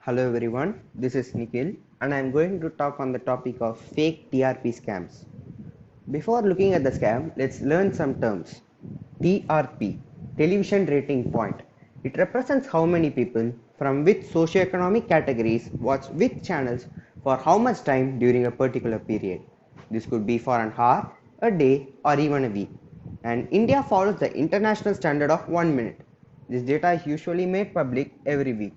Hello everyone, this is Nikhil and I am going to talk on the topic of fake TRP scams. Before looking at the scam, let's learn some terms. TRP, Television Rating Point. It represents how many people from which socioeconomic categories watch which channels for how much time during a particular period. This could be for an hour, a day, or even a week. And India follows the international standard of 1 minute. This data is usually made public every week.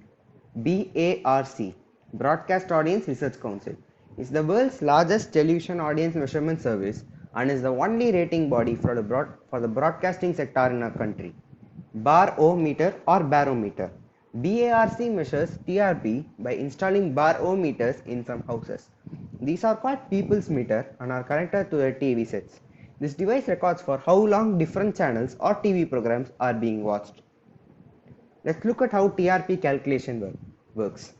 BARC, Broadcast Audience Research Council, is the world's largest television audience measurement service and is the only rating body for the broadcasting sector in our country. Barometer or barometer. BARC measures TRP by installing barometers in some houses. These are called people's meter and are connected to their TV sets. This device records for how long different channels or TV programs are being watched. Let's look at how TRP calculation works.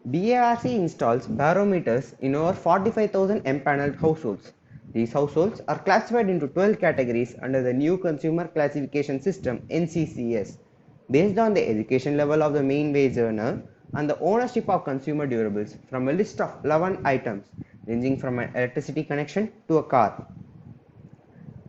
BARC installs barometers in over 45,000 empaneled households. These households are classified into 12 categories under the new Consumer Classification System (NCCS) based on the education level of the main wage earner and the ownership of consumer durables from a list of 11 items ranging from an electricity connection to a car.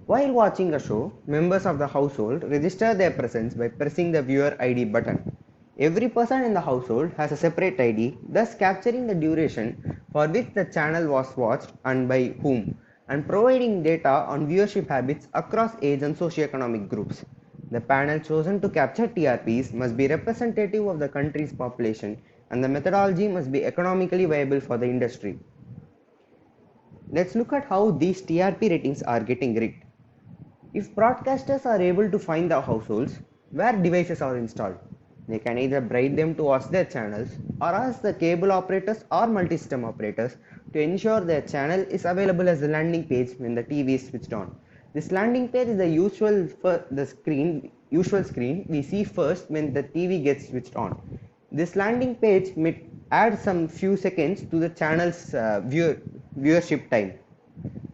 While watching a show, members of the household register their presence by pressing the viewer ID button. Every person in the household has a separate ID, thus capturing the duration for which the channel was watched and by whom, and providing data on viewership habits across age and socioeconomic groups. The panel chosen to capture TRPs must be representative of the country's population, and the methodology must be economically viable for the industry. Let's look at how these TRP ratings are getting rigged. If broadcasters are able to find the households where devices are installed, they can either bribe them to watch their channels or ask the cable operators or multi-system operators to ensure their channel is available as a landing page when the TV is switched on. This landing page is the usual screen we see first when the TV gets switched on. This landing page may add some few seconds to the channel's viewership time.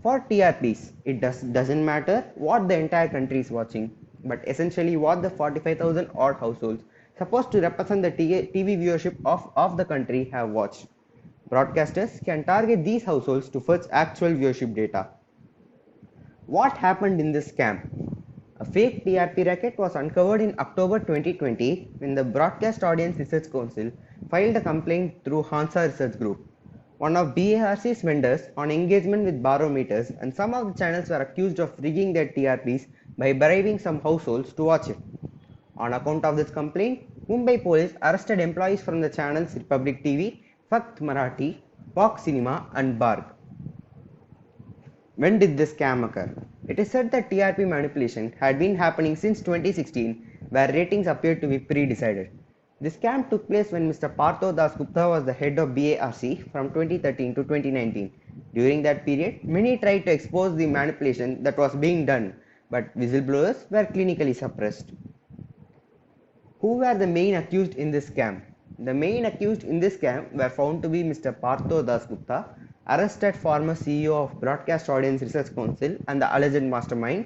For TRPs, it doesn't matter what the entire country is watching, but essentially what the 45,000 odd households supposed to represent the TV viewership of the country have watched. Broadcasters can target these households to fetch actual viewership data. What happened in this scam? A fake TRP racket was uncovered in October 2020 when the Broadcast Audience Research Council filed a complaint through Hansa Research Group, one of BARC's vendors, on engagement with barometers, and some of the channels were accused of rigging their TRPs by bribing some households to watch it. On account of this complaint, Mumbai police arrested employees from the channels Republic TV, Fakt Marathi, Fox Cinema and Barg. When did this scam occur? It is said that TRP manipulation had been happening since 2016, where ratings appeared to be pre-decided. This scam took place when Mr. Partho Dasgupta was the head of BARC from 2013 to 2019. During that period, many tried to expose the manipulation that was being done, but whistleblowers were clinically suppressed. Who were the main accused in this scam? The main accused in this scam were found to be Mr. Partho Dasgupta, arrested former CEO of Broadcast Audience Research Council and the alleged mastermind,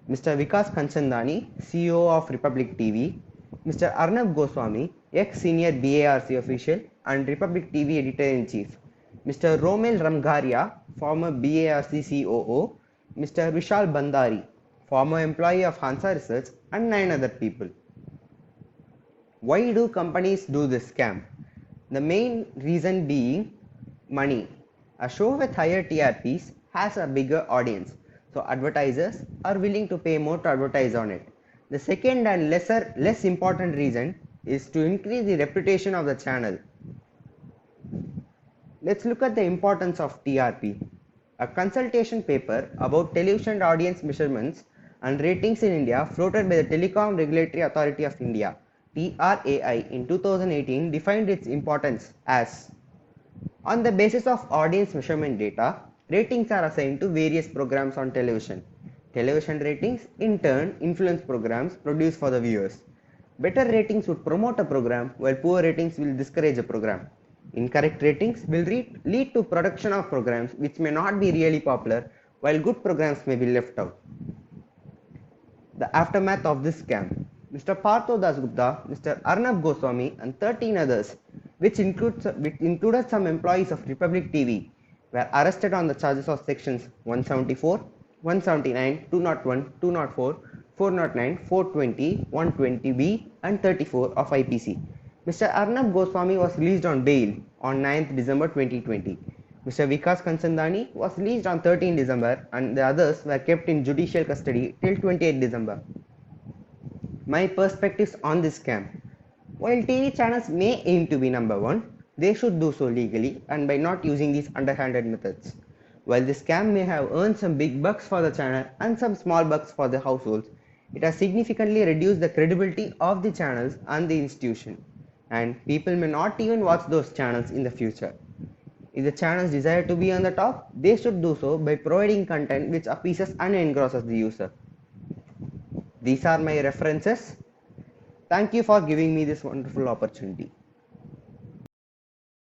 Mr. Vikas Kanchandani, CEO of Republic TV, Mr. Arnab Goswami, ex-senior BARC official and Republic TV editor-in-chief, Mr. Romel Ramgharia, former BARC COO, Mr. Vishal Bandari, former employee of Hansa Research, and 9 other people. Why do companies do this scam? The main reason being money. A show with higher TRPs has a bigger audience, so advertisers are willing to pay more to advertise on it. The second and less important reason is to increase the reputation of the channel. Let's look at the importance of TRP. A consultation paper about television audience measurements and ratings in India floated by the Telecom Regulatory Authority of India (TRAI) in 2018 defined its importance as: on the basis of audience measurement data, ratings are assigned to various programs on television. Television ratings, in turn, influence programs produced for the viewers. Better ratings would promote a program, while poor ratings will discourage a program. Incorrect ratings will lead to production of programs which may not be really popular, while good programs may be left out. The aftermath of this scam. Mr. Partho Dasgupta, Mr. Arnab Goswami and 13 others which included some employees of Republic TV, were arrested on the charges of sections 174, 179, 201, 204, 409, 420, 120B, and 34 of IPC. Mr. Arnab Goswami was released on bail on 9th December 2020. Mr. Vikas Kanchandani was released on 13 December and the others were kept in judicial custody till 28 December. My perspectives on this scam. While TV channels may aim to be number one, they should do so legally and by not using these underhanded methods. While this scam may have earned some big bucks for the channel and some small bucks for the households, it has significantly reduced the credibility of the channels and the institution, and people may not even watch those channels in the future. If the channels desire to be on the top, they should do so by providing content which appeases and engrosses the user. These are my references. Thank you for giving me this wonderful opportunity.